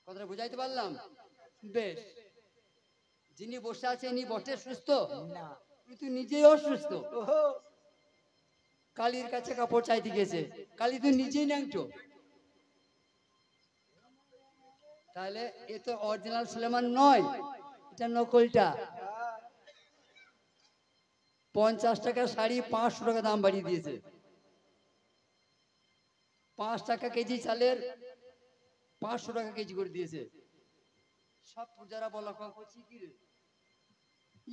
কথাটা বুঝাইতে পারলাম? বেশ, যিনি বসে আছে ইনি বটে সুস্থ না, কিন্তু নিজেই অসুস্থ। কালীর কাছে কাপড় চাইতে গেছে, কালী তো নিজেই ন্যাংটো। তাহলে এ তো অরিজিনাল সুলেমান নয়, এটা নকলটা। 50 টাকা শাড়ি 500 টাকা দাম বাড়িয়ে দিয়েছে। 5 টাকা কেজি চালের 500 টাকা কেজি করে দিয়েছে। সব পূজারা বলা করছি কি রে,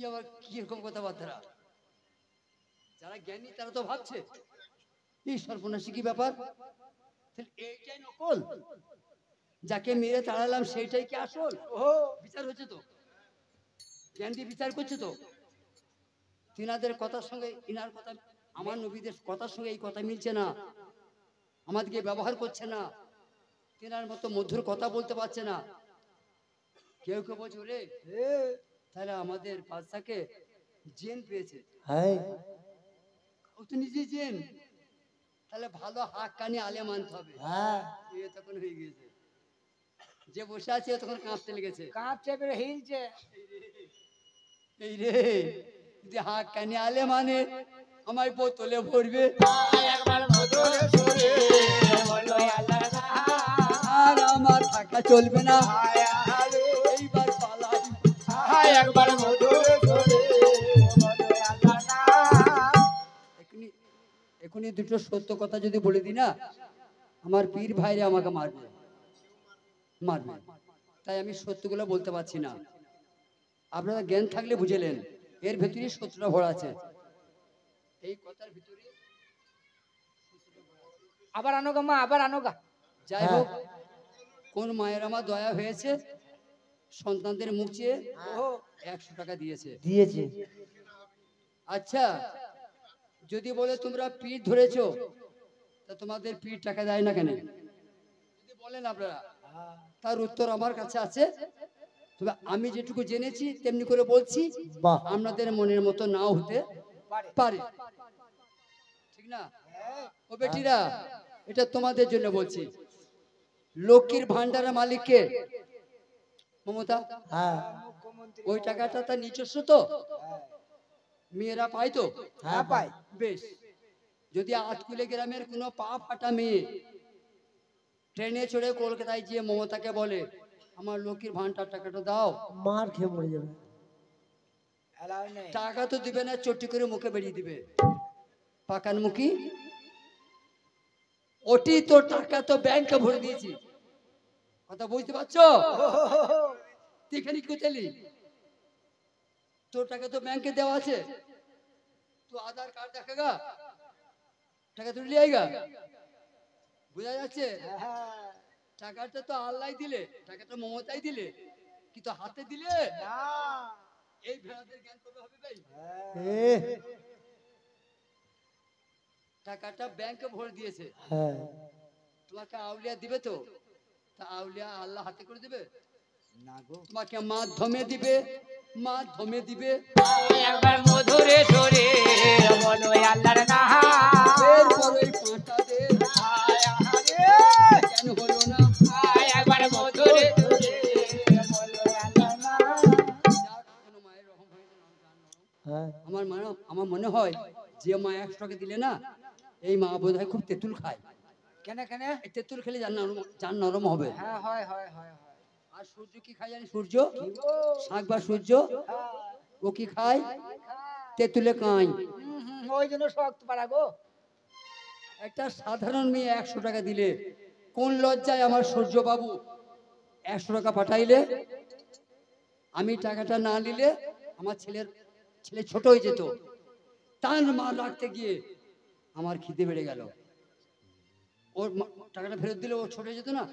আবার কিরকম কথাবার্তা। যারা জ্ঞানী তারা তো ভাবছে এই সর্বনাশী কি ব্যাপার, এইটাই নকল, যাকে মেরে তাড়ালাম সেইটাই কি আসল? বিচার হচ্ছে তো, জ্ঞান দিয়ে বিচার করছে তো। তিনাদের কথার সঙ্গে ইনার কথা, আমার নবীদের কথার সঙ্গে এই কথা মিলছে না, আমাদেরকে ব্যবহার করছে না, তিনার মতো মধুর কথা বলতে পারছে না। কেউ কেউ বলছে রে তাহলে আমাদের বাদশাকে জেন পেয়েছে। ও তো নিজে জেন, তাহলে ভালো হাক কানি আলেম আনতে হবে। তখন হয়ে গিয়েছে, যে বসে আছে তখন কাঁপতে লেগেছে, কাঁপছে হিলছে। এই রে যদি হাক কানি আলেম মানে আমার বোতলে ভরবে, আর আমার থাকা চলবে না, এইবার পালাই একবার এখনই দুটো সত্য কথা যদি বলে দিই না, আমার পীর ভাইরে আমাকে মারবে মারবে, তাই আমি সত্যগুলো বলতে পারছি না। আপনারা জ্ঞান থাকলে বুঝেলেন এর ভেতরেই সত্যটা ভরা আছে, এই কথার ভিতরে আবার আনোগা মা, আবার আনোগা। যাই হোক, কোন মায়ের আমার দয়া হয়েছে, সন্তানদের মুখ চেয়ে 100 টাকা দিয়েছে। আচ্ছা, যদি বলে তোমরা পীর ধরেছো, তা তোমাদের পীর টাকা দেয় না কেন? যদি বলেন আপনারা, তার উত্তর আমার কাছে আছে, তবে আমি যেটুকু জেনেছি তেমনি করে বলছি, আপনাদের মনের মতো নাও হতে পারে, ঠিক না? ও বেটিরা, এটা তোমাদের জন্য বলছি। লক্ষ্মীর ভান্ডারের মালিককে মমতা, ওই টাকাটা তার নিজস্ব তো, মেয়েরা পাই তো? পাই। বেশ, যদি আতকুলে গ্রামের কোনো পা ফাটা মেয়ে ট্রেনে চড়ে কলকাতায় গিয়ে মমতাকে বলে আমার লক্ষ্মীর ভান্ডার টাকাটা দাও, মার খেয়ে মরে যাবে। টাকা তো দিবে না, চটি করে মুখে বেরিয়ে দিবে, পাকান মুখী। ওটি তো টাকা তো ব্যাংকে ভরে দিয়েছি, কথা বুঝতে পারছো? কোথালি তোর টাকা তো ব্যাংকে দেওয়া আছে, তো আধার কার্ড দেখাগা, টাকা তুলে আইগা, বোঝা যাচ্ছে? টাকাটা তো আল্লাহ দিলে, টাকাটা মমতাই দিলে, কিন্তু হাতে দিলে এই ভেড়াদের জ্ঞান কবে হবে ভাই? টাকাটা ব্যাংকে ভরে দিয়েছে, তোমাকে আউলিয়া দিবে তো, তা আউলিয়া আল্লাহ হাতে করে দিবে না গো, তোমাকে মাধ্যমে দিবে, মাধ্যমে দিবে। একবার মধুরে ধরে বলো আল্লাহর নাম, এরপর ওই পাঁটা দে কেন হলো না, একবার মধুরে ধরে বলো আল্লাহর নাম। কোনো মায়ের রহম হয় না, আমার মনে হয় যে মা 100 টাকা দিলে না, এই মা বোধ হয় খুব তেঁতুল খায়। কেন কেন? এই তেঁতুল খেলে জান নরম হবে। হ্যাঁ, হয় হয় হয় হয়। আর সূর্য কি খায় জানি? সূর্য শাক বা সূর্য, ও কি খায়? তেঁতুলে কাঁই। ওই জন্য শক্ত পারা গো। একটা সাধারণ মেয়ে 100 টাকা দিলে কোন লজ্জায় আমার সূর্য বাবু 100 টাকা পাঠাইলে, আমি টাকাটা না নিলে আমার ছেলে ছোট হয়ে যেত, তার মা রাখতে গিয়ে আমার খিদে বেড়ে গেল, ওর টাকাটা ফেরত দিলে ও ছোট হয়ে যেত না?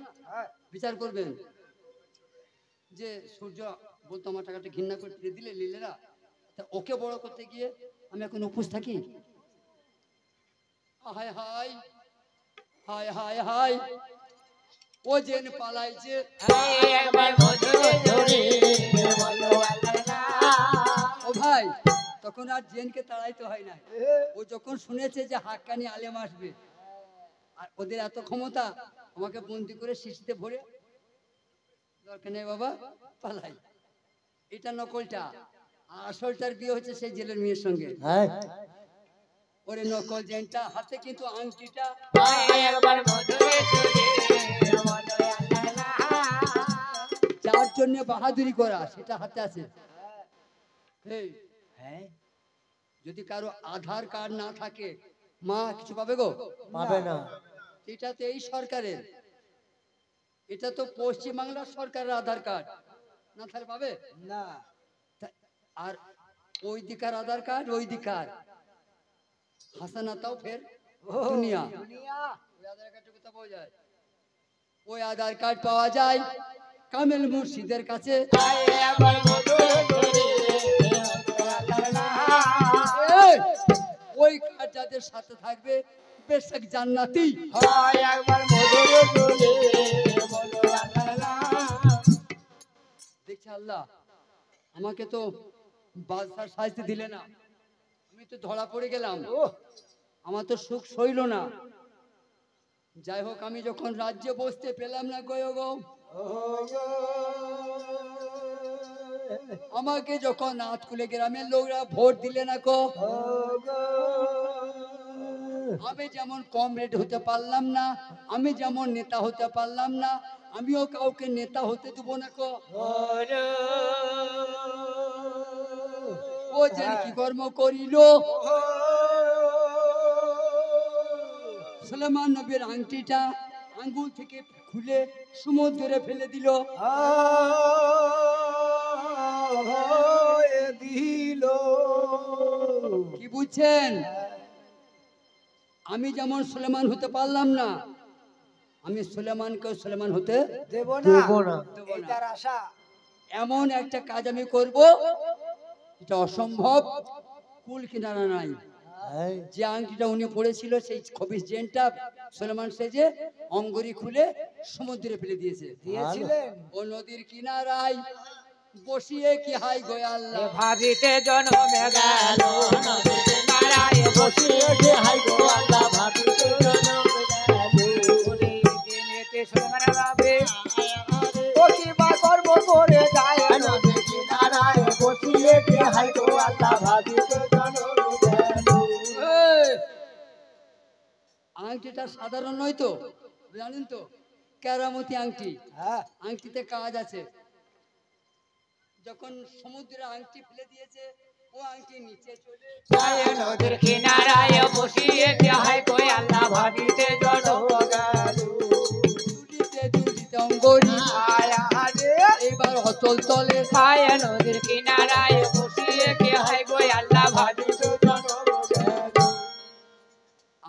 বিচার করবেন যে সূর্য বলতো আমার টাকাটা ঘৃণা করে ফিরে দিলে নিলে না, তা ওকে বড় করতে গিয়ে আমি এখন উপোস থাকি। হায় হায় হায় হায় হায়, ও জেন পালাইছে, ও ভাই তখন আর জেনকে তাড়াইতে হয় না, ও যখন শুনেছে যে হাক্কানি আলেম আসবে, আর ওদের এত ক্ষমতা, আমাকে বন্দি করে শিশিতে ভরে দরকার নেই বাবা, পালাই। এটা নকলটা, আর আসলটার বিয়ে হচ্ছে সেই জেলের মেয়ের সঙ্গে। হ্যাঁ ওরে নকল জেনটা হাতে কিন্তু আংটিটা, একবার মধুরে সুরে বলো আল্লাহ। যার জন্য বাহাদুরি করা সেটা হাতে আছে। এই, হ্যাঁ যদি কারো আধার কার্ড না থাকে মা কিছু পাবে গো? পাবে না। এটা তো এই সরকারের, এটা তো পশ্চিমবাংলার সরকারের আধার কার্ড, না তাহলে পাবে না। আর ওই দিকার আধার কার্ড ওই দিকার হাসানা তাও ফের দুনিয়া। ওই আধার কার্ড কোথায় পাওয়া যায়? ওই আধার কার্ড পাওয়া যায় কামেল মুর্শিদের কাছে। একবার মধুরে সুরে বলো আল্লাহ। এই, ওই কার্ড যাদের সাথে থাকবে বেশক জান্নাতি। একবার মধুরে সুরে বলো আল্লাহ। দেখছি আল্লাহ আমাকে তো বাদশার সাজতে দিলে না, আমি তো ধরা পড়ে গেলাম, আমার তো সুখ সইল না। যাই হোক, আমি যখন রাজ্যে বসতে পেলাম না গো গো, আমাকে যখন নাথকুলে গ্রামের লোকরা ভোট দিলে না গো, আমি যেমন কমরেড হতে পারলাম না, আমি যেমন নেতা হতে পারলাম না, আমিও কাউকে নেতা হতে দেবো না গো। ও যেন কি কর্ম করিল, সুলেমান নবীর আংটিটা আঙ্গুল থেকে খুলে সমুদ্রে ফেলে দিল। দিল কি বুঝছেন? আমি যেমন সুলেমান হতে পারলাম না, আমি সুলেমানকে সুলেমান হতে দেব দেব না। না। এটার আশা। এমন একটা কাজ আমি করব এটা অসম্ভব, কুল কিনারা নাই। হ্যাঁ যে আংটিটা উনি পড়েছিল সেই খবিস জেনটা সুলেমান সেজে অঙ্গরি খুলে সমুদ্রে ফেলে দিয়েছে। দিয়েছিলেন। ও নদীর কিনারায় বসিয়ে কি হাই গো আল্লাহ, ভাবিতে জন্মে গেল নদীর কিনারায় বসিয়ে যে হাই গো আল্লাহ। ভাবিতে জন্মে গেল ওরে দিনেতে সুলেমান ভাবে ও কি বা কর্ম করে যায় নদীর কিনারায় বসিয়ে যে হাই গো আল্লাহ। ভাবিতে জন্মে গেল। এই, আংটিটা সাধারণ নয় তো, জানেন তো, কেরামতি আংটি। হ্যাঁ আংটিতে কাজ আছে। যখন সমুদ্রে আংটি ফেলে দিয়েছে, ও আংটি নিচে চলে যায় নদীর কিনারায় বসিয়ে যে হাই গো আল্লাহ। ভাবিতে জন্মে গেল দুলিতে দুলিতে অঙ্গরি এবার অতল তলে। যায় নদীর কিনারায় বসিয়ে যে হাই গো আল্লাহ। ভাবিতে জন্মে গেল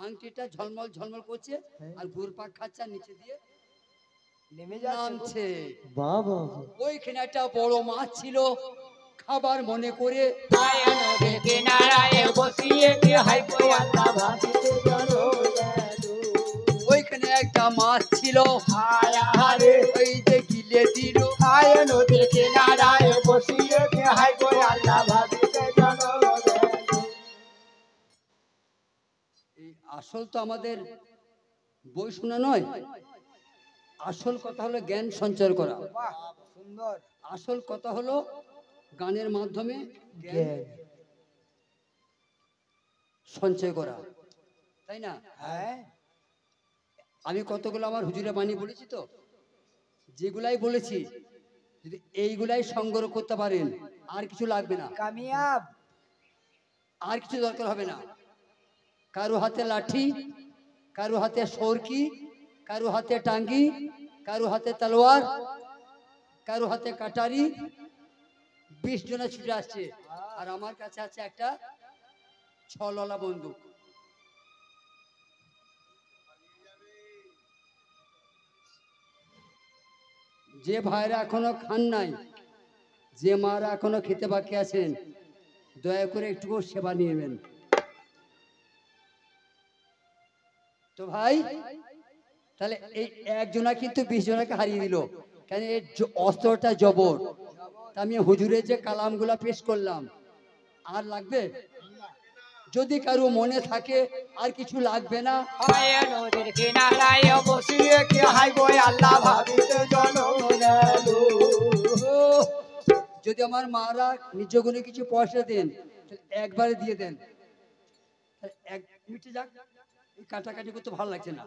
আংটিটা ঝলমল ঝলমল করছে আর ঘুরপাক খাচ্ছে আর নিচে দিয়ে নেমে নামছে। বাবা ওইখানে একটা বড় মাছ ছিল, খাবার মনে করে যায় নদীর কিনারায় বসিয়ে যে হাই গো আল্লাহ। ভাবিতে জন্মে গেল ওইখানে একটা মাছ ছিল, আরে ওই যে গিলে দিল। আয় নদীর কিনারায় বসিয়ে যে হাই গো আল্লাহ। ভাবিতে জন্মে গেল। এই আসল তো আমাদের বই শোনা নয়, আসল কথা হলো জ্ঞান সঞ্চার করা। বাহ সুন্দর। আসল কথা হলো গানের মাধ্যমে জ্ঞান সঞ্চয় করা, তাই না? হ্যাঁ আমি কতগুলো আমার হুজুরে বাণী বলেছি, তো যেগুলাই বলেছি যদি এইগুলাই সংগ্রহ করতে পারেন আর কিছু লাগবে না, কামিয়াব। আর কিছু দরকার হবে না। কারো হাতে লাঠি, কারো হাতে সরকি, কারো হাতে টাঙ্গি, কারো হাতে তলোয়ার, কারো হাতে কাটারি, 20 জনা ছুটে আসছে, আর আমার কাছে আছে একটা ছলওয়ালা বন্দুক। যে ভাইরা এখনো খান নাই, যে মারা এখনো খেতে বাকি আছেন, দয়া করে একটু সেবা নিয়ে নেবেন। তো ভাই, তাহলে এই একজনা কিন্তু 20 জনাকে হারিয়ে দিল, কেন এর অস্ত্রটা জবর। তা আমি হুজুরের যে কালামগুলা পেশ করলাম, আর লাগবে? যদি কারো মনে থাকে আর কিছু লাগবে না, হয় নদীর কিনারায় বসিয়ে বসিয়ে কি হাই গো আল্লাহ। ভাবিতে জন্মে গেল। যদি আমার মারা নিজ গুণে কিছু পয়সা দেন তাহলে একবারে দিয়ে দেন, তাহলে এক মিটে যাক। এই কাটাকাটি করতে ভালো লাগছে না।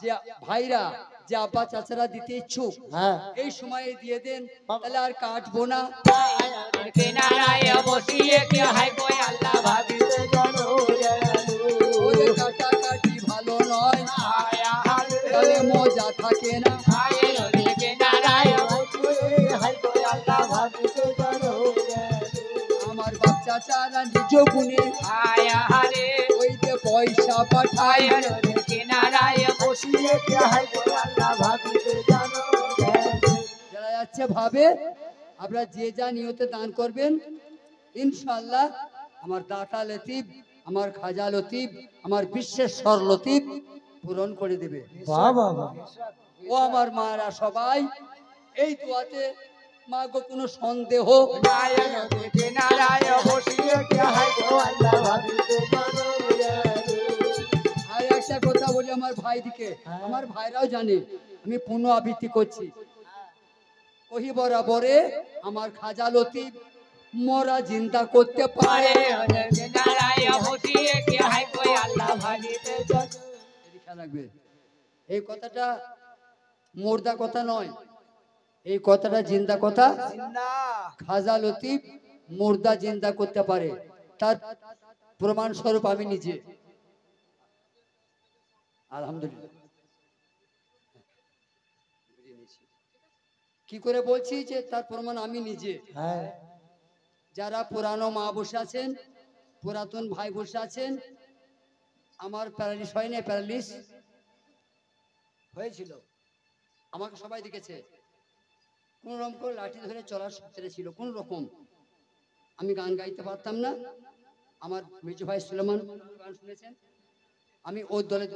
যে ভাইরা যে আব্বা চাচারা দিতে ইচ্ছুক হ্যাঁ এই সময়ে দিয়ে দেন, তাহলে আর কাটবো না। কিনারায় বসিয়ে কি হাই গো আল্লাহ ভাবিতে জানো ওরে কাটাকাটি ভালো নয়, আয়া হারে তাহলে মজা থাকে না। আয়ে নদী কিনারায় হাই গো আল্লাহ ভাবিতে জানো আমার বাচ্চা চারা নিজ গুণে আয়া হারে ওই যে পয়সা পাঠায়, আয়ে নদী কিনারায় বসিয়ে কে হাই গো আল্লাহ ভাবিতে জানো যারা যাচ্ছে ভাবে আপনারা যে যা নিয়তে দান করবেন, ইনশাআল্লাহ আমার দাতা লতিফ, আমার খাজা লতিফ, আমার বিশ্বেশ্বর লতিফ পূরণ করে দেবে। বাহ বাহ বাহ ও আমার মারা সবাই এই দোয়াতে মা গো কোনো সন্দেহ আয়ে নদী কিনারায় বসিয়ে কে হাই গো আল্লাহ ভাবিতে জানো আর একটা কথা বলি আমার ভাইদিকে, আমার ভাইরাও জানে আমি পুনঃ আবৃত্তি করছি। ওহি বরাবরে আমার খাজা লতিফ মরা জিন্দা করতে পারে। আয়ে নদী কিনারায় বসিয়ে কি হাই গো আল্লাহ ভাবিতে জানো এদিকে খেয়াল রাখবে, এই কথাটা মুর্দা কথা নয়, এই কথাটা জিন্দা কথা। খাজা লতিফ মুর্দা জিন্দা করতে পারে, তার প্রমাণ স্বরূপ আমি নিজে। আলহামদুলিল্লাহ। কি করে বলছি যে তার প্রমাণ আমি নিজে। হ্যাঁ যারা পুরানো মা বসে আছেন, পুরাতন ভাই বসে আছেন, আমার প্যারালিস হয় না, প্যারালিস হয়েছিল, আমাকে সবাই দেখেছে। কোন রকম করে লাঠি ধরে চলার সূত্রে ছিল, কোন রকম আমি গান গাইতে পারতাম না। আমার মেজো ভাই সুলেমান গান শুনেছেন, আমি ওর দলে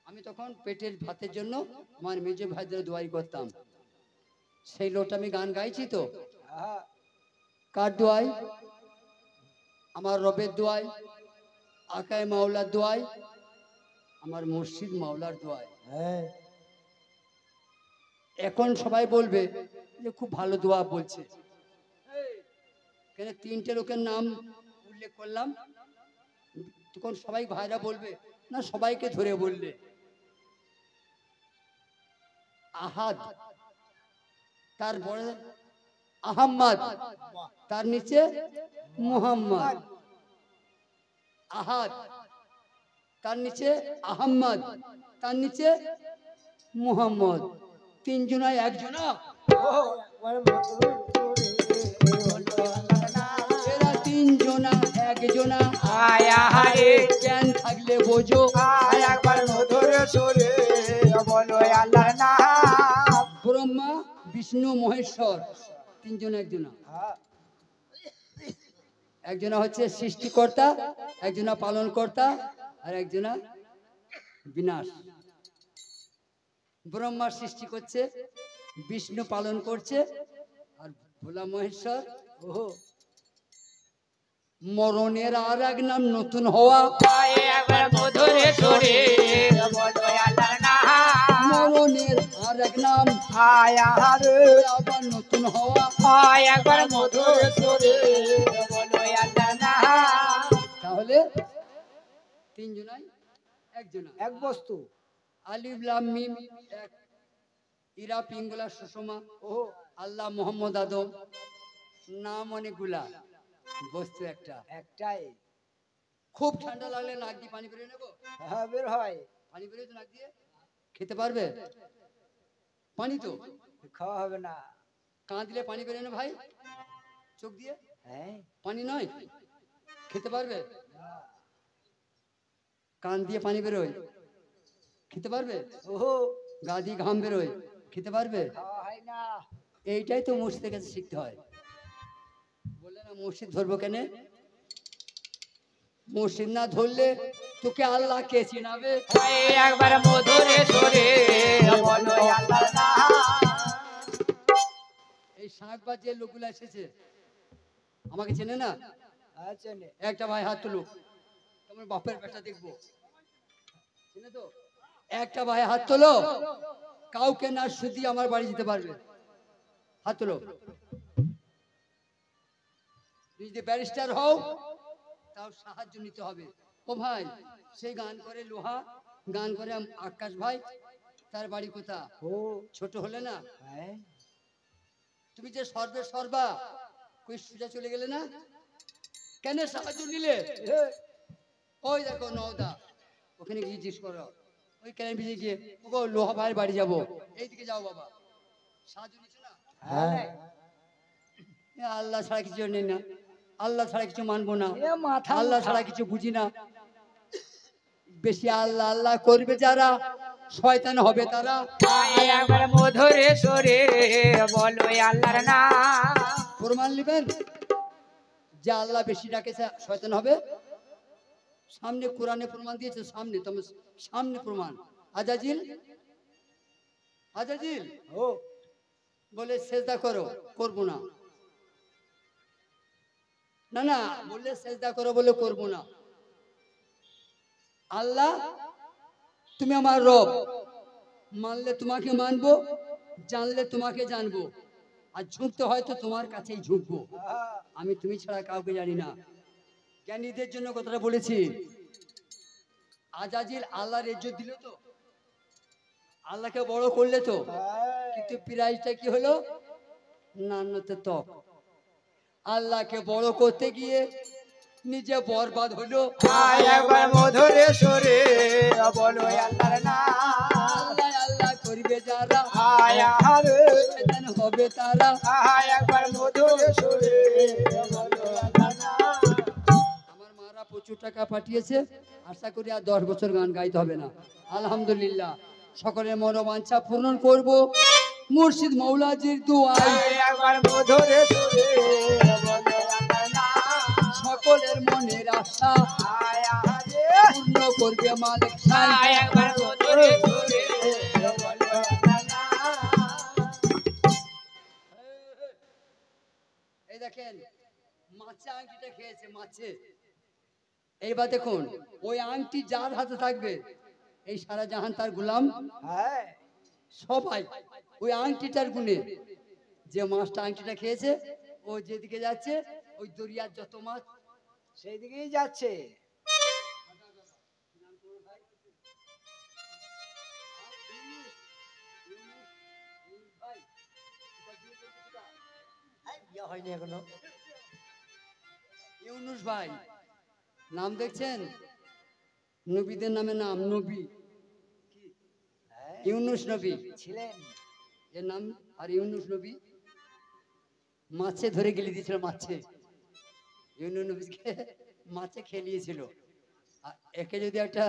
আমি তখন পেটের ভাতের জন্য আমার মেজো ভাইদের দোয়াই করতাম। সেই লোট আমি গান গাইছি তো, কার দোয়াই? আমার রবের দোয়াই, আকায় মাওলার দোয়াই, আমার মসজিদ মাওলার দোয়াই। হ্যাঁ এখন সবাই বলবে যে খুব ভালো দোয়া বলছে, কেন তিনটে লোকের নাম উল্লেখ করলাম, তখন সবাই ভাইরা বলবে না সবাইকে ধরে বললে। আহাদ, তারপরে আহম্মদ, তার নিচে মুহাম্মদ। আহাদ, তার নিচে আহম্মদ, তার নিচে মুহাম্মদ। তিনজনায় একজনা, এরা তিনজনা একজনা। আয়া হারে জ্ঞান থাকলে বোঝো, আয় একবার মধুর সুরে বলো আল্লাহর নাম ব্রহ্মা বিষ্ণু মহেশ্বর তিনজন একজনা। একজনা হচ্ছে সৃষ্টিকর্তা, একজনা পালনকর্তা, আর একজনা বিনাশ। ব্রহ্মা সৃষ্টি করছে, বিষ্ণু পালন করছে, আর ভোলা মহেশ্বর মরণের আর এক নাম নতুন হওয়া। আয় একবার মধুর সুরে বলো আল্লাহর নাম মরণের আর এক নাম আয়া হারে আবার নতুন হওয়া। আয় একবার মধুর সুরে বলো আল্লাহর নাম তাহলে তিনজনাই একজনা, এক বস্তু আলিফ লাম মিম এক, ইরা পিঙ্গলা সুষমা, ও আল্লাহ মোহাম্মদ আদম, নাম অনেকগুলা, বস্তু একটা। একটাই খুব ঠান্ডা লাগলে নাক দিয়ে পানি বেরিয়ে নেবো, হ্যাঁ বের হয় পানি বেরিয়ে তো নাক দিয়ে খেতে পারবে পানি তো? খাওয়া হবে না কান দিলে পানি বেরিয়ে না ভাই, চোখ দিয়ে হ্যাঁ পানি নয়, খেতে পারবে? কান দিয়ে পানি বেরোয়, খেতে পারবে? ওহো গা দিয়ে ঘাম বেরোয়, খেতে পারবে? খাওয়া হয় না এইটাই তো মসজিদের কাছে শিখতে হয়। বললে না মসজিদ ধরবো কেন? মসজিদ না ধরলে তোকে আল্লাহ কে চিনাবে? আয় একবার মধুর সুরে বলো আল্লাহর নাম এই শাঁখ যে লোকগুলো এসেছে আমাকে চেনে না? আচ্ছা নে একটা ভাই হাত তুলুক, তোমার বাপের বেটা দেখবো, চেনে তো? একটা ভাই হাত তোলো, কাউকে না শুধু আমার বাড়ি যেতে পারবে। হাত তোলো। তুমি যদি ব্যারিস্টার হও তাও সাহায্য নিতে হবে। ও ভাই, সেই গান করে লোহা, গান করে আকাশ ভাই, তার বাড়ি কোথা? ও ছোট হলে না? হ্যাঁ তুমি যে সর্বে সর্বা, কই সোজা চলে গেলে না? কেন সাহায্য নিলে? ওই দেখো নওদা, ওখানে গিয়ে জিজ্ঞেস করো, ওই কেন ভিজে গিয়ে ও লোহা ভাইয়ের বাড়ি যাবো, এইদিকে যাও বাবা। সাহায্য নিচ্ছ না? হ্যাঁ আল্লাহ ছাড়া কিছু নেই না, আল্লাহ ছাড়া কিছু মানবো না, এ মাথা আল্লাহ ছাড়া কিছু বুঝি না। বেশি আল্লাহ আল্লাহ করবে যারা, শয়তান হবে তারা। একবার মধুরে সরে বলো আল্লাহর নাম। প্রমাণ নেবেন যে আল্লাহ বেশি ডাকেছে শয়তান হবে? সামনে কোরআনে প্রমাণ দিয়েছে, সামনে তোমার সামনে প্রমাণ। আজাজিল, আজাজিল ও বলে সেজদা করো, করবো না। না না বললে সেজদা করো, বলে করবো না। আল্লাহ তুমি আমার রব, মানলে তোমাকে মানবো, জানলে তোমাকে জানবো, আর ঝুঁকতে হয়তো তোমার কাছেই ঝুঁকবো। আমি তুমি ছাড়া কাউকে জানি না। জ্ঞানীদের জন্য কথাটা বলেছি। আজাজিল আল্লাহর ইজ্জত দিল তো, আল্লাহকে বড় করলে তো, কিন্তু প্রাইজটা কি হলো? নান্নতে ত্বক। আল্লাহকে বড় করতে গিয়ে নিজে বরবাদ হলো। একবার মধুরে সরে বলো আল্লাহর নাম। আল্লাহ আল্লাহ করবে যারা, আরে শয়তান হবে তারা। একবার মধুরে সরে বলো আল্লাহর নাম। আমার মারা প্রচুর টাকা পাঠিয়েছে, আশা করি আর 10 বছর গান গাইতে হবে না। আলহামদুলিল্লাহ, সকলের মনোবাঞ্ছা পূরণ করব মুর্শিদ মৌলাজির দুয়ায়। একবার মধুরে সরে বলো আল্লাহর নাম। সকলের মনের আশা পূর্ণ করবে মালিক সাই। একবার মধুরে সরে বলো আল্লাহর নাম। এই দেখেন মাছে আংটিটা খেয়েছে, মাছে। এইবার দেখুন ওই আংটি যার হাতে থাকবে, এই সারা জাহান তার গোলাম। হ্যাঁ সবাই ওই আংটিটার গুণে, যে মাছটা আংটিটা খেয়েছে ও যেদিকে যাচ্ছে ওই দরিয়ার যত মাছ সেই দিকেই যাচ্ছে। বিয়ে হয়নি এখনো। ইউনুস ভাই নাম দেখছেন? নবীদের নামে নাম নবী, হ্যাঁ, ইউনুস নবী ছিলেন এর নাম। আর ইউনুস নবী মাছে ধরে গেলে দিয়েছিল, মাছে। ইউনুস নবীকে মাছে খেলিয়েছিল। আর একে যদি একটা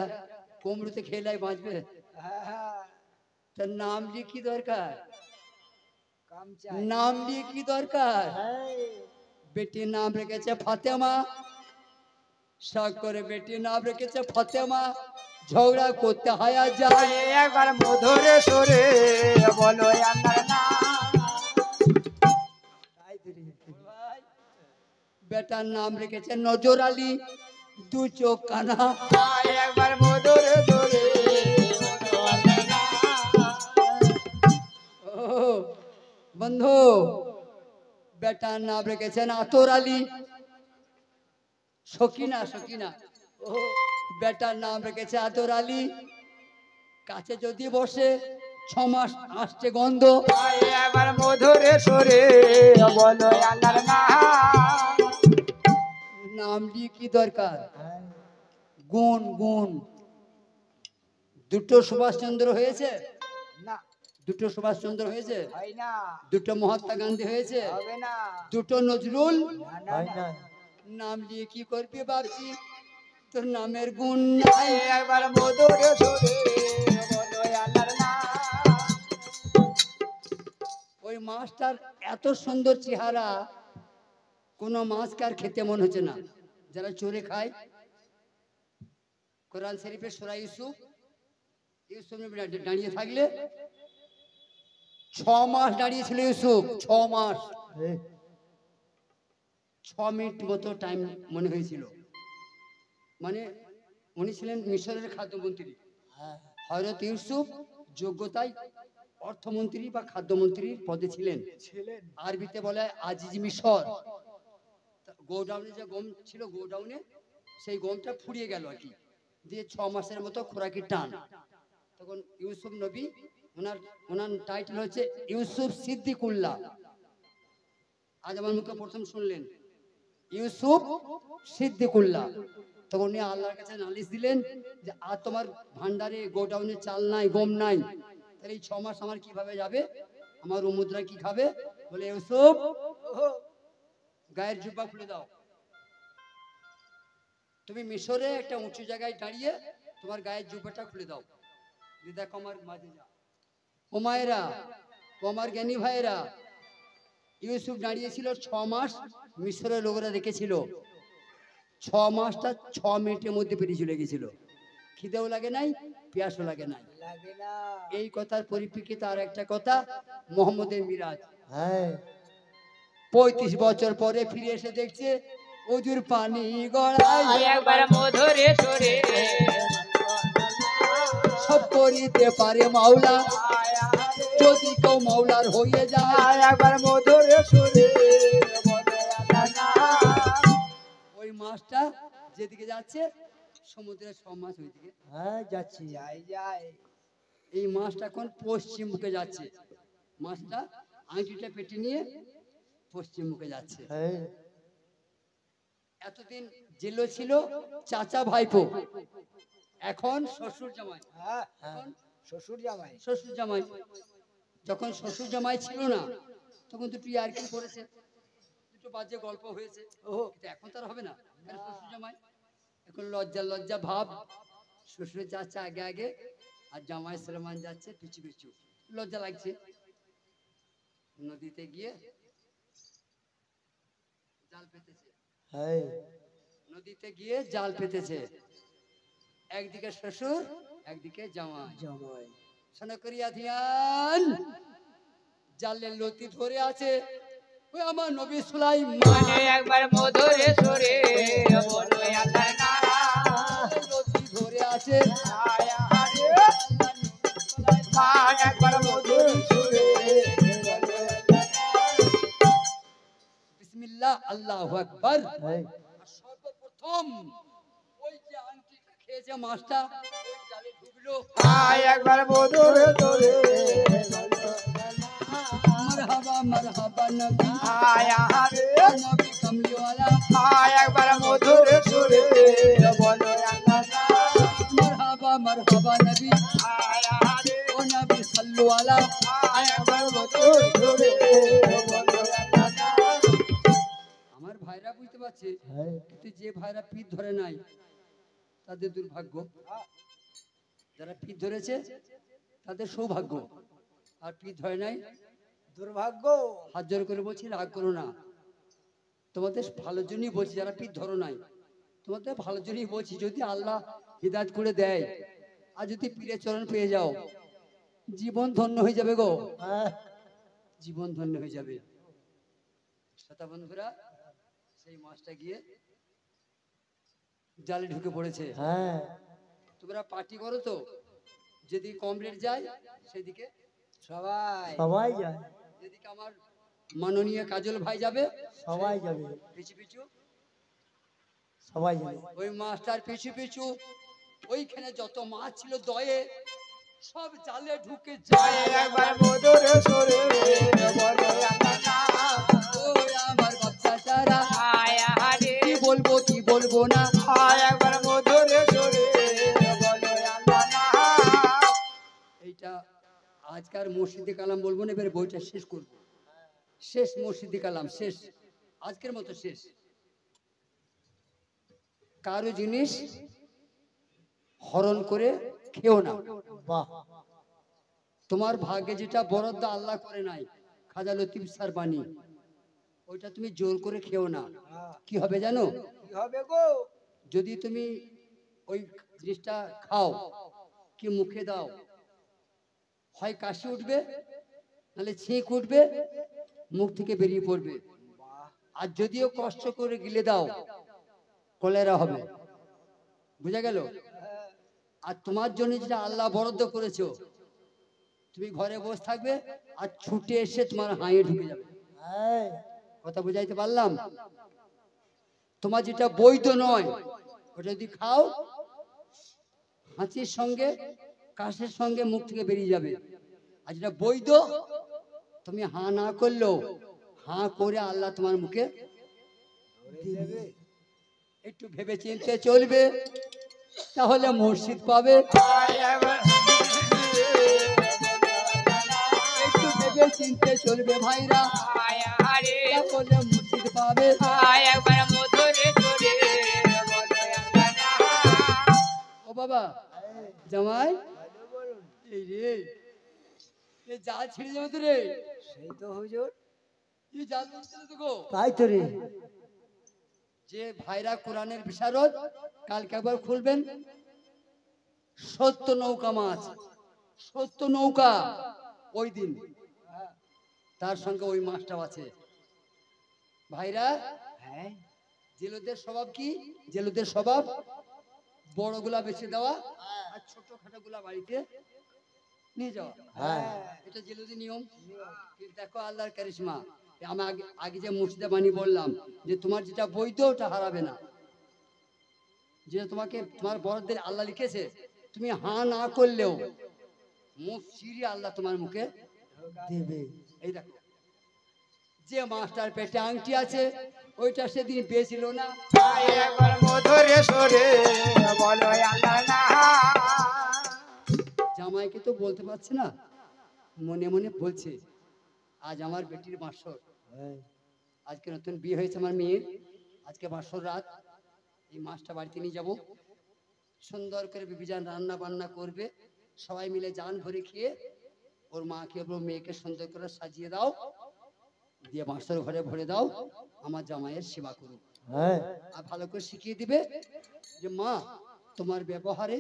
কুমড়োতে খেলায় বাঁচবে, হ্যাঁ হ্যাঁ তার নাম দিয়ে কি দরকার? কাম চাই। নাম দিয়ে কি দরকার? হ্যাঁ বেটির নাম রেখেছে ফাতেমা, শখ করে বেটির নাম রেখেছে ফাতেমা। ঝগড়া করতে হায়া যায়, একবার মধুরে সরে বলো আল্লাহর নাম। তাই তো রে। বেটার নাম রেখেছে নজর আলী, দু চোখ কানা। একবার মধুরে সরে বলো আল্লাহর নাম। ও বন্ধু, বেটার নাম রেখেছেন আতর আলী, সকিনা সকিনা। ও বেটার নাম রেখেছে আতর আলী। কাছে যদি বসে 6 মাস আসছে গন্ধ। একবার মধুরে সরে বলো আল্লাহর নাম। নাম দিয়ে কি দরকার? গুণ গুণ। দুটো সুভাষচন্দ্র হয়েছে, না দুটো সুভাষচন্দ্র হয়েছে, হয় না, দুটো মহাত্মা গান্ধী হয়েছে, হবে না, দুটো নজরুল। না না না। নাম দিয়ে কি করবি ভাবছি, তোর নামের গুণ নাই। একবার মধুরে সরে বলো আল্লাহর নাম। ওই মাছটার এত সুন্দর চেহারা, কোনো মাছকে আর খেতে মন হচ্ছে না। যারা চোরে খায়, কোরআন শরীফের সূরা ইউসুফ, ইউসুফ নবী দাঁড়িয়ে থাকলে 6 মাস দাঁড়িয়েছিল ইউসুফ, 6 মাস, 6 মিনিট মতো টাইম মনে হয়েছিল। মানে উনি ছিলেন মিশরের খাদ্যমন্ত্রী। হযরত ইউসুফ যোগ্যতায় অর্থমন্ত্রী বা খাদ্যমন্ত্রীর পদে ছিলেন। ছিলেন। আরবিতে বলে আজিজ মিশর। গোডাউনে যে গম ছিল, গোডাউনে সেই গমটা ফুরিয়ে গেল আর কি, দিয়ে 6 মাসের মতো খোরাকি টান। তখন ইউসুফ নবী, ওনার টাইটেল হচ্ছে ইউসুফ সিদ্দিকুল্লাহ। আজ আমার মুখে প্রথম শুনলেন ইউসুফ সিদ্দিকুল্লাহ। তখন উনি আল্লাহর কাছে নালিশ দিলেন যে আর তোমার ভান্ডারে গোডাউনে চাল নাই, গম নাই, তাহলে এই 6 মাস আমার কিভাবে যাবে, আমার উম্মতরা কি খাবে? বলে ইউসুফ গায়ের জুব্বা খুলে দাও, তুমি মিশরে একটা উঁচু জায়গায় দাঁড়িয়ে তোমার গায়ের জুব্বাটা খুলে দাও, দেখো আমার মাঝে যা। ও মায়েরা, ও আমার জ্ঞানী ভাইয়েরা, ইউসুফ দাঁড়িয়েছিল 6 মাস, মিশরের লোকেরা দেখেছিল 6 মাসটা 6 মিনিটের মধ্যে পেরিয়ে চলে গেছিল। খিদেও লাগে নাই, পিয়াসও লাগে নাই। লাগে না। এই কথার পরিপ্রেক্ষিতে আর একটা কথা, মোহাম্মদের মিরাজ। হ্যাঁ 35 বছর পরে ফিরে এসে দেখছে অজুর পানি গড়ায়, একবার মধুরে সুরে সব করিতে পারে মাওলা, যদি কেউ মাওলার হয়ে যায়। একবার মধুরে সুরে বলে আল্লাহ নাম। ওই মাছটা যেদিকে যাচ্ছে সমুদ্রের সব মাছ ওইদিকে। হ্যাঁ যাচ্ছি। যাই যাই। এই মাছটা এখন পশ্চিম মুখে যাচ্ছে, মাছটা আংটিটা পেটে নিয়ে পশ্চিম মুখে যাচ্ছে। হ্যাঁ এতদিন জেলো ছিল চাচা ভাইপো, এখন শ্বশুর জামাই। হ্যাঁ এখন শ্বশুর জামাই। শ্বশুর জামাই। যখন শ্বশুর জামাই ছিল না তখন দুটো ইয়ার্কি করেছে, দুটো বাজে গল্প হয়েছে, কিন্তু এখন তার হবে না, কারণ শ্বশুর জামাই। এখন লজ্জা লজ্জা ভাব, শ্বশুর যাচ্ছে আগে আগে আর জামাই সুলেমান যাচ্ছে পিছু পিছু, লজ্জা লাগছে। নদীতে গিয়ে জাল পেতেছে, হ্যাঁ নদীতে গিয়ে জাল পেতেছে, একদিকে শ্বশুর একদিকে জামাই। জামাই। শোনা করিয়া ধ্যান, জালের লতি ধরে আছে ওই আমার নবী সুলাইমান। একবার মধুরে সুরে বলো আল্লাহ নাম। লতি ধরে আছে একবার মধুরে সুরে বলে বিসমিল্লাহ আল্লাহু আকবার। হ্যাঁ আর সর্বপ্রথম ওই যে আংটিটা খেয়েছে মাছটা ওই জালে ঢুকলো। একবার মধুরে সুরে মারহাবা মারহাবা নবী, নবী কমলিওয়ালা। একবার মধুরে সুরে বলো আল্লাহ নাম। মারহাবা মারহাবা নবী, ও নবী সাল্লু আলা। একবার মধুরে সুরে বলো আল্লাহ নাম। আমার ভাইরা বুঝতে পারছে, হ্যাঁ কিন্তু যে ভাইরা পিঠ ধরে নাই তাদের দুর্ভাগ্য, যারা পিঠ ধরেছে তাদের সৌভাগ্য, আর পিঠ ধরে নাই দুর্ভাগ্য। হাত জোর করে বলছি রাগ করো না, তোমাদের ভালোর জন্যই বলছি, যারা পিঠ ধরো নাই তোমাদের ভালোর জন্যই বলছি। যদি আল্লাহ হিদায়াত করে দেয় আর যদি পীরের চরণ পেয়ে যাও, জীবন ধন্য হয়ে যাবে গো, হ্যাঁ জীবন ধন্য হয়ে যাবে। শ্রোতা বন্ধুরা, সেই মাছটা গিয়ে জালে ঢুকে পড়েছে। হ্যাঁ তোমরা পার্টি করো তো, যেদিকে কম রেট যায় সেদিকে, সবাই সবাই যায়। যেদিকে আমার মাননীয় কাজল ভাই যাবে সবাই যাবে। পিছু পিছু সবাই যাবে। ওই মাছটার পিছু পিছু ওইখানে যত মাছ ছিল দয়ে সব জালে ঢুকে যায়। একবার মধুরে সুরে বলো আল্লাহ নাম। ওই আমার বাচ্চাটারা আরে কি বলবো না। একবার মধুরে সুরে বলো আল্লাহ নাম। এইটা আজকার মসজিদে কালাম বলবো না, এবারে বইটা শেষ করব। শেষ মসজিদে কালাম, শেষ, আজকের মতো শেষ। কারো জিনিস হরণ করে খেও না। বাহ তোমার ভাগ্যে যেটা বরাদ্দ আল্লাহ করে নাই, খাজা লতিফ স্যার বাণী, ওইটা তুমি জোর করে খেও না। কি হবে জানো? কি হবে গো? যদি তুমি ওই জিনিসটা খাও, কি মুখে দাও, হয় কাশি উঠবে, নাহলে ছিঁক উঠবে, মুখ থেকে বেরিয়ে পড়বে। আর যদিও কষ্ট করে গিলে দাও, কলেরা হবে। বুঝা গেল? আর তোমার জন্য যেটা আল্লাহ বরাদ্দ করেছো, তুমি ঘরে বসে থাকবে আর ছুটে এসে তোমার হাঁয়ে ঢুকে যাবে। হ্যাঁ কথা বুঝাইতে পারলাম? তোমার যেটা বৈধ নয় ওটা যদি খাও হাঁচির সঙ্গে কাশের সঙ্গে মুখ থেকে বেরিয়ে যাবে। আর যেটা বৈধ তুমি হাঁ না করলেও হাঁ করে আল্লাহ তোমার মুখে দিবে। একটু ভেবে চিনতে চলবে, তাহলে মসজিদ পাবে। একটু ভেবে চিনতে চলবে ভাইরা, তাহলে মসজিদ পাবে। ও বাবা জামাই, এই রে এ জাল ছিঁড়ে যাবে তো রে। সেই তো হুজুর, এই জাল ছিঁড়ে তো গো। তাই তো রে। যে ভাইরা কোরআনের বিশারদ কালকে একবার খুলবেন। সত্য নৌকা মাছ, সত্য নৌকা ওই দিন তার সঙ্গে ওই মাছটাও আছে। ভাইরা হ্যাঁ জেলেদের স্বভাব কি? জেলেদের স্বভাব বড়গুলা বেছে দেওয়া আর ছোট খাটোগুলা বাড়িতে নিয়ে যাওয়া। হ্যাঁ এটা জেলেদের নিয়ম। কিন্তু দেখো আল্লাহর কারিশমা, আমি আগে যে মুর্শিদা বাণী বললাম যে তোমার যেটা বৈধ ওটা হারাবে না। যে তোমাকে তোমার বড়দের আল্লাহ লিখেছে, তুমি হাঁ না করলেও মুখ চিরিয়ে আল্লাহ তোমার মুখে দেবে। এই দেখো, যে মাস্টার পেটে আংটি আছে ওইটা সেদিন পেয়েছিল না। জামাইকে তো বলতে পারছে না, মনে মনে বলছে আজ আমার বেটির বাসর, আজকে নতুন বিয়ে হয়েছে আমার মেয়ের, আজকে বাসর রাত, এই মাছটা বাড়িতে নিয়ে যাবো, সুন্দর করে বিবিজান রান্না বান্না করবে, সবাই মিলে জান ভরে খেয়ে ওর মাকে ওর মেয়েকে সুন্দর করে সাজিয়ে দাও, দিয়ে বাসর ঘরে ভরে দাও, আমার জামাইয়ের সেবা করুক। হ্যাঁ আর ভালো করে শিখিয়ে দিবে যে মা তোমার ব্যবহারে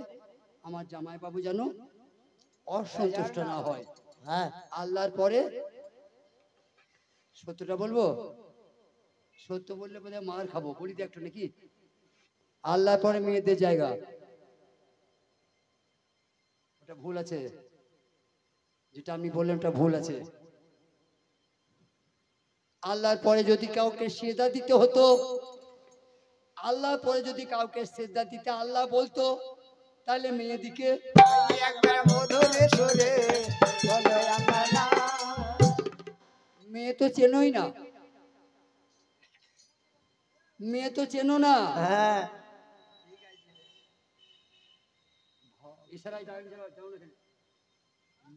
আমার জামাই বাবু যেন অসন্তুষ্ট না হয়। হ্যাঁ আল্লাহর পরে সত্যটা বলবো, সত্য বললে বোধহয় মার খাবো, বলি তো একটু নাকি। আল্লাহর পরে মেয়েদের জায়গা, ওটা ভুল আছে, যেটা আমি বললাম ওটা ভুল আছে। আল্লাহর পরে যদি কাউকে সেজদা দিতে হতো, আল্লাহর পরে যদি কাউকে সেজদা দিতে আল্লাহ বলতো, তাহলে মেয়েদিকে মেয়ে তো চেনোই না, মেয়ে তো চেনো না। হ্যাঁ ইশারায় যাও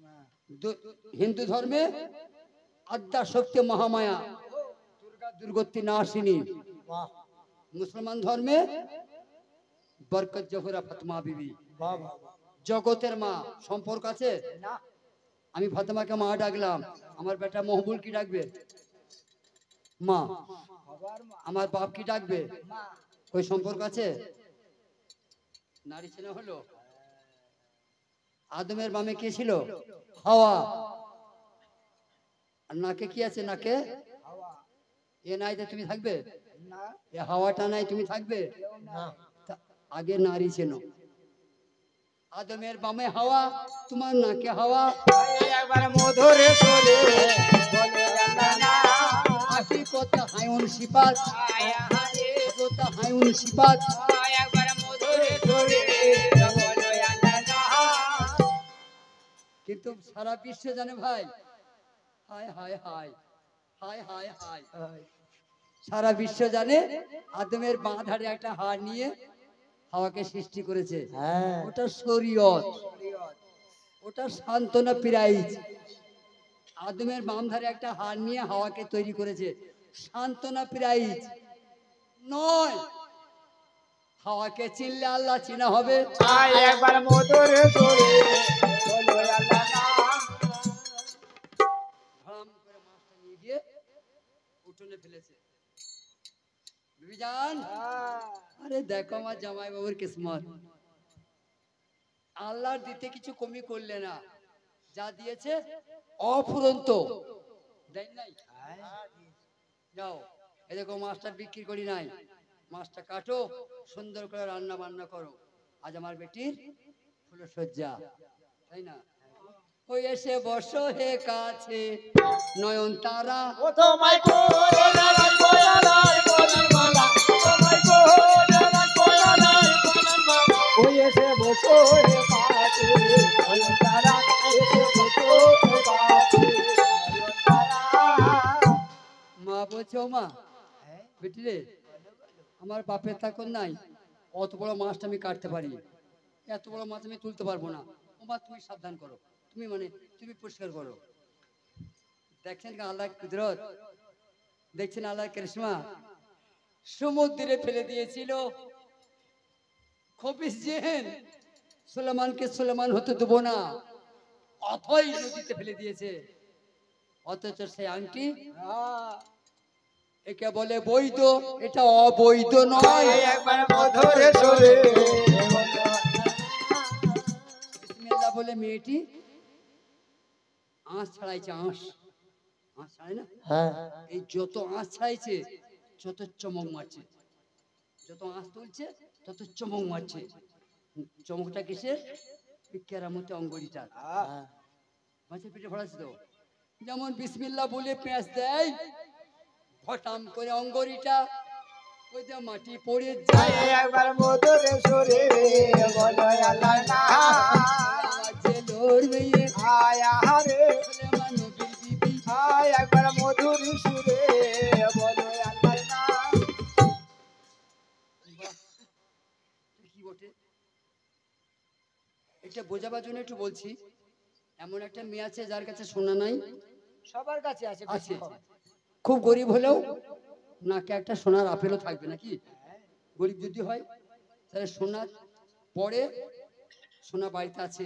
না। হিন্দু ধর্মে আদ্যা শক্তি মহামায়া দুর্গা দুর্গতি নাশিনী, বাহ মুসলমান ধর্মে বরকত জোহরা ফাতেমা বিবি, বাহ বাহ জগতের মা। সম্পর্ক আছে না আমি ফাতেমাকে মা ডাকলাম, আমার বেটা মহবুল কি ডাকবে? মা। আমার বাপ কি ডাকবে? ওই সম্পর্ক আছে? নারী চেনা হলো। আদমের বামে কে ছিল? হাওয়া। আর নাকে কি আছে? নাকে এ নাই যে তুমি থাকবে, এ হাওয়াটা নাই তুমি থাকবে না আগে নারী চেনো। আদমের বামে হাওয়া, তোমার নাকে হাওয়া। আখি কথা হায়ুন সিপাত, কথা হায়ুন সিপাত। কিন্তু সারা বিশ্ব জানে ভাই, হায় হায় হায় হায় হায় হায়, সারা বিশ্ব জানে আদমের বাঁ ধারে একটা হাড় নিয়ে হাওয়াকে সৃষ্টি করেছে। হ্যাঁ ওটা শরীয়ত, ওটা সান্ত্বনা প্রাইজ। আদমের বাম ধারে একটা হাড় নিয়ে হাওয়াকে তৈরি করেছে, সান্ত্বনা প্রাইজ নয়। হাওয়াকে চিনলে আল্লাহ চিনা হবে। ধড়াম করে মাছটা নিয়ে গিয়ে উঠোনে ফেলেছে। বিবিজান, আরে দেখো আমার জামাই বাবুর কিসমত, আল্লাহর দিতে কিছু কমি করলে না, যা দিয়েছে অফুরন্ত দেয় নাই। যাও এই দেখো মাছটা বিক্রি করি নাই, মাছটা কাটো, সুন্দর করে রান্না বান্না করো, আজ আমার বেটির ফুলসজ্জা, তাই না? ওই এসে বসো হে কাছে নয়ন তারা ও তোমায় করে নারায় বয়ালায় বলার মালা তোমায় করে নারায় বয়ালায় বলার মালা ওই এসে বসো রে কাছে নয়ন তারা এসে বসো রে কাছে নয়ন তারা মা বলছো মা বেটি রে আমার বাপের থাকুন নাই অত বড় মাছটা আমি কাটতে পারি এত বড় মাছ আমি তুলতে পারবো না ও মা তুমি সাবধান করো তুমি তুমি পরিষ্কার করো দেখছেন আল্লাহ কুদরত দেখছেন আল্লাহ করিশ্মা সমুদ্রে ফেলে দিয়েছিল খবিস জেন সুলেমানকে সুলেমান হতে দেবো না অথই নদীতে ফেলে দিয়েছে অথচ সেই আংটি একে বলে বৈধ এটা অবৈধ নয় একবার মধুরে সুরে বিসমিল্লাহ বলে মেয়েটি আঁশ ছাড়াইছে আঁশ ছাড়াই না হ্যাঁ এই যত আঁশ ছাড়াইছে যত চমক মারছে যত আঁশ তুলছে তত চমক মারছে চমকটা কিসের কেরামতে অঙ্গরিটার মাছের পেটে ভরাচ্ছে তো যেমন বিসমিল্লাহ বলে পেঁয়াজ দেয় ফটাম করে অঙ্গরিটা ওই যে মাটি পড়ে যায় একবার মধুরে সুরে বলো আল্লাহ নাম যে লড়বে আয়া রে সুলেমান নবীর বিবি আয় একবার মধুরে সুরে বলো আল্লাহ নাম কি বটে এটা বোঝাবার জন্য একটু বলছি এমন একটা মেয়ে আছে যার কাছে সোনা নাই সবার কাছে আছে আছে খুব গরিব হলেও নাকে একটা সোনার আপেলও থাকবে নাকি গরিব যদি হয় তাহলে সোনা পরে সোনা বাড়িতে আছে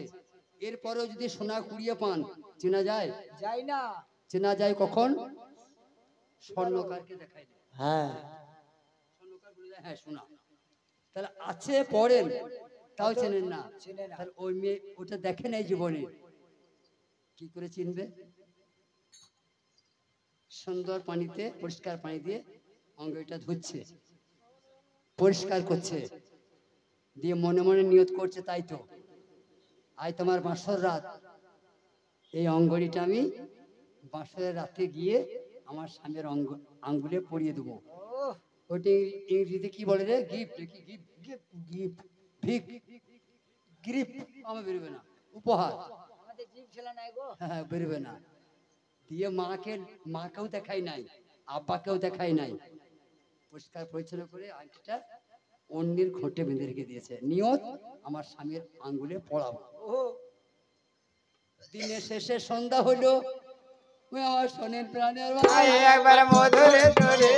এরপরেও যদি সোনা কুড়িয়ে পান চেনা যায় যাই না চেনা যায় কখন স্বর্ণকারকে দেখায় হ্যাঁ স্বর্ণকার বলে দেয় হ্যাঁ সোনা তাহলে আছে পড়েন তাও চেনেন না চেনে না। তাহলে ওই মেয়ে ওটা দেখে নাই জীবনে কি করে চিনবে সুন্দর পানিতে পরিষ্কার পানি দিয়ে অঙ্গটা ধুচ্ছে পরিষ্কার করছে দিয়ে মনে মনে নিয়ত করছে তাই তো আজ তোমার বাসর রাত এই অঙ্গড়িটা আমি বাসরের রাতে গিয়ে আমার স্বামীর আঙ্গুলে পরিয়ে দেবো ওটি ইংরেজিতে কি বলে রে গিফট কি গিফট গিফট ভিক গ্রিপ আমার বেরোবে না উপহার আমাদের জিভ ছিল না গো হ্যাঁ বেরোবে না দিয়ে মাকেও দেখাই নাই আব্বাকেও দেখাই নাই পরিষ্কার পরিচ্ছন্ন করে আংটিটা অন্যের ঘটে বেঁধে রেখে দিয়েছে নিয়ত আমার স্বামীর আঙ্গুলে পড়াবো দিনের শেষে সন্ধ্যা হলো ওই আমার সোনের প্রাণের ভাই একবার মধুরে সুরে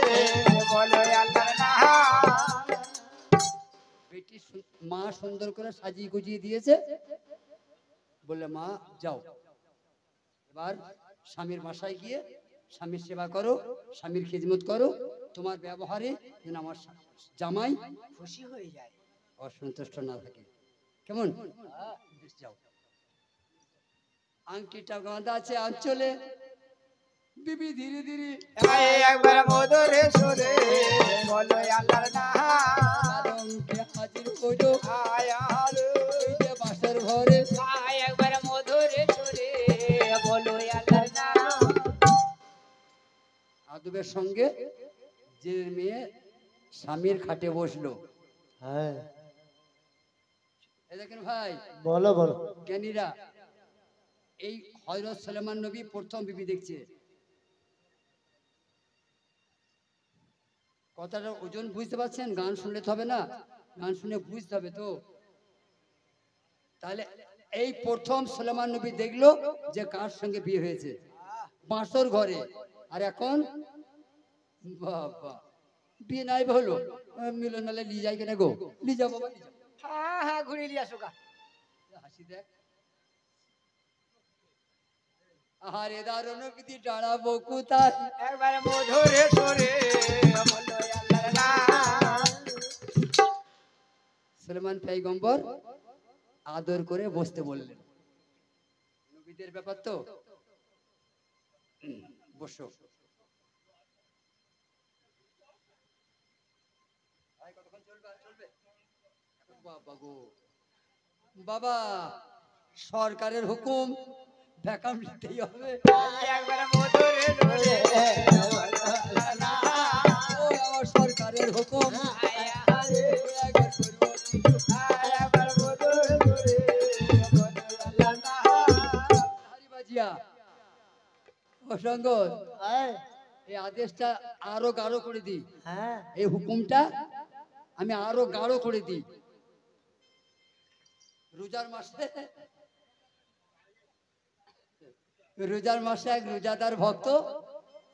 বলো আল্লাহ নাম বেটি মা সুন্দর করে সাজিয়ে গুজিয়ে দিয়েছে বললে মা যাও এবার স্বামীর বাসায় গিয়ে স্বামীর সেবা করো স্বামীর খিদমত করো তোমার ব্যবহারে যেন আমার জামাই খুশি হয়ে যায় অসন্তুষ্ট না থাকে কেমন বেশ যাও আংটিটা গাঁদা আছে আঞ্চলে বিবি ধীরে ধীরে একবার মধুরে সুরে বলো আল্লাহর নাম আদমকে হাজির করো আয়া রে ওই যে বাসার ঘরে আয় একবার মধুরে সুরে বলো আল্লাহর নাম আদবের সঙ্গে যে মেয়ে স্বামীর খাটে বসলো হ্যাঁ এই দেখেন ভাই বলো বলো জ্ঞানীরা এই হযরত সুলেমান নবী প্রথম বিবি দেখছে কথাটা ওজন বুঝতে পারছেন গান শুনলে তো হবে না গান শুনে বুঝতে হবে তো তাহলে এই প্রথম সুলেমান নবী দেখলো যে কার সঙ্গে বিয়ে হয়েছে বাঁশর ঘরে আর এখন বাবা বিয়ে নাই হলো মিলন মেলে নিয়ে যাই কেন গো নিয়ে যাবো বাবা, নিয়ে যাবো। হ্যাঁ হ্যাঁ ঘুরে নিয়ে আসো হাসি দেখ আরে দারুণ বিধি দাঁড়াবো কোথায় একবার মধুরে সুরে বলো আল্লাহর নাম সুলেমান পয়গম্বর আদর করে বসতে বললেন নবীদের ব্যাপার তো বসো বাবা গো বাবা সরকারের হুকুম ফ্যাকাম নিতেই হবে। একবার মধুরে ধরে বলো না ও আমার সরকারের হুকুম, আরে একবার করবো কিছু। একবার মধুরে ধরে বলো না হারি বাজিয়া অসঙ্গ এই আদেশটা আরো গাঢ় করে দিই, হ্যাঁ এই হুকুমটা আমি আরো গাঢ় করে দিই। রোজার মাসে এক রোজাদার ভক্ত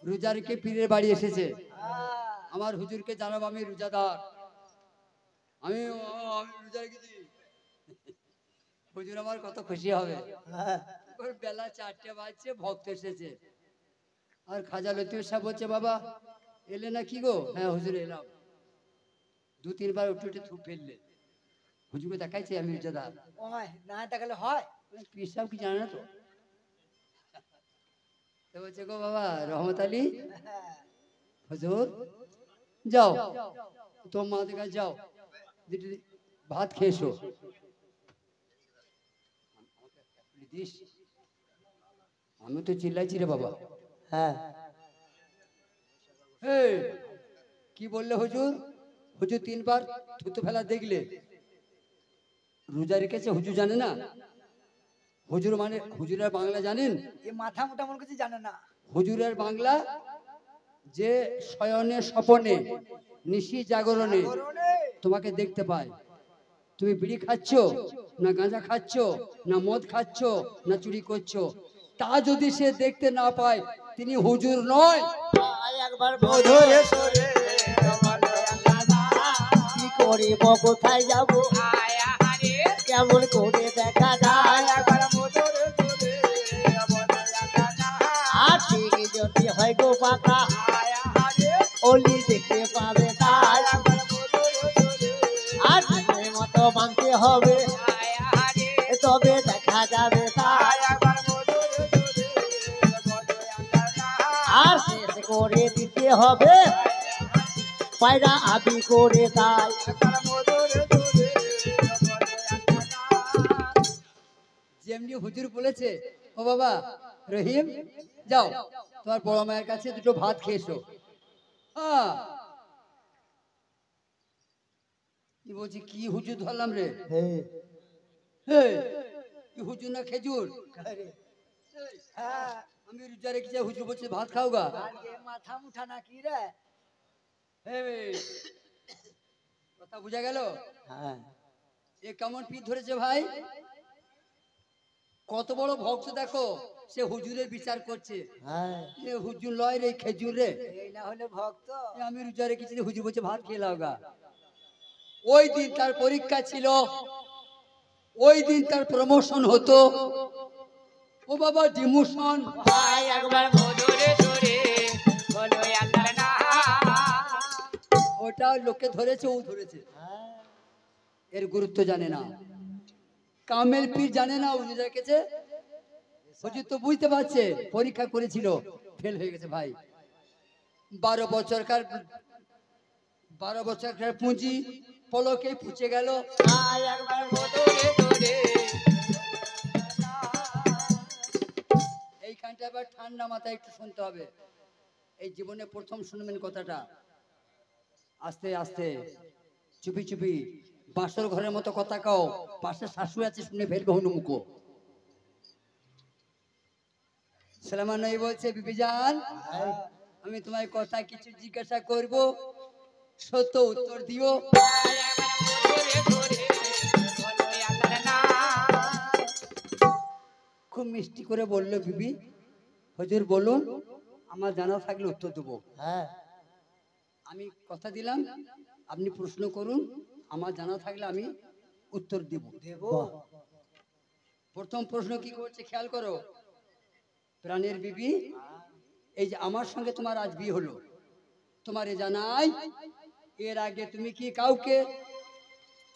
রোজারকে পীরের বাড়ি এসেছে। আমার হুজুরকে জানাবো আমি রোজাদার, আমি রোজা রেখেছি। হুজুর আমার কত খুশি হবে। ওর বেলা 4টে বাজছে, ভক্ত এসেছে। আর খাজা লতিফ সাহেব বলছে, বাবা এলে না কি গো? হ্যাঁ হুজুর এলাম। 2-3 বার উঠে উঠে থুপ ফেললে। হুজুরকে দেখাইছে আমি রোজাদার। ওই না দেখালে হয় পীর সাহেব কি জানে না তো? তো বলছে, গো বাবা রহমত আলী, হুজুর যাও তোমার মাদের কাছে যাও, দুটি ভাত খেয়েছো। দিস, আমি তো চিল্লাইছি রে বাবা। হ্যাঁ এই, কি বললে হুজুর? হুজুর 3 বার থুতু ফেলা দেখলে। রোজা রেখেছে হুজুর জানে না? হুজুর মানে হুজুরের বাংলা জানেন? এ মাথা মোটা মন কিছু জানে না হুজুরের বাংলা যে শয়নে স্বপনে নিশি জাগরণে তোমাকে দেখতে পায়। তুমি বিড়ি খাচ্ছ না গাঁজা খাচ্ছ না মদ খাচ্ছ না চুরি করছো, তা যদি সে দেখতে না পায় তিনি হুজুর নয়। একবার মধুরে সরে কি করিব কোথায় যাব কেমন করে দেখা যায় একবার মধুরে সরে আর ঠিক যদি হয় গো পাতা অলি দেখতে পাবে তাই আর নিজের মতো মানতে হবে তবে দেখা যাবে তাই আর শেষ করে দিতে হবে পায়রা আবি করে তাই যেমনি হুজুর বলেছে, ও বাবা রহিম যাও তোমার বড় মায়ের কাছে দুটো ভাত খেয়েছো। হ্যাঁ, কি বলছি, কি হুজুর ধরলাম রে? হে, কি হুজুর না খেজুর? হ্যাঁ আমি রোজা রেখেছি, হুজুর বলছে ভাত খাও গা। মাথা মুঠা নাকি রে হে, কথা বুঝা গেল? হ্যাঁ এ কেমন পিঠ ধরেছে ভাই? কত বড় ভক্ত দেখো, সে হুজুরের বিচার করছে। হ্যাঁ এ হুজুর লয় রে, খেজুর রে। এই না হলে ভক্ত এ আমি রোজা রেখেছি, হুজুর বলছে ভাত খেয়ে লাও গা। ওই দিন তার পরীক্ষা ছিল, ওই দিন তার প্রমোশন হতো। ও বাবা ডিমোশন। ভাই একবার মধুরে ধরে বলো একবার না ওটা লোকে ধরেছে, ও ধরেছে, এর গুরুত্ব জানে না। কামেল পীর জানে না হুজুর রেখেছে। হুজুর তো বুঝতে পারছে, পরীক্ষা করেছিল, ফেল হয়ে গেছে ভাই। 12 বছরকার পুঁজি পলকে পুঁচে গেল। ভাই একবার মধুরে ধরে এইখানটা এবার ঠান্ডা মাথায় একটু শুনতে হবে। এই জীবনে প্রথম শুনবেন কথাটা, আস্তে আস্তে চুপি চুপি বাসর ঘরের মতো কথা কও, পাশে শাশুড়ি আছে শুনে ফেলবে হনুমুখো। সালামান নবী বলছে, বিবি জান আমি তোমায় কথা কিছু জিজ্ঞাসা করব, সত্য উত্তর দিও। খুব মিষ্টি করে বললো, বিবি হুজুর বলুন, আমার জানা থাকলে উত্তর দেবো। হ্যাঁ আমি কথা দিলাম, আপনি প্রশ্ন করুন, আমার জানা থাকলে আমি উত্তর দেব। দেব প্রথম প্রশ্ন কি করছে খেয়াল করো। প্রাণের বিবি, এই যে আমার সঙ্গে তোমার আজ বিয়ে হলো, তোমার এ জানাই এর আগে তুমি কি কাউকে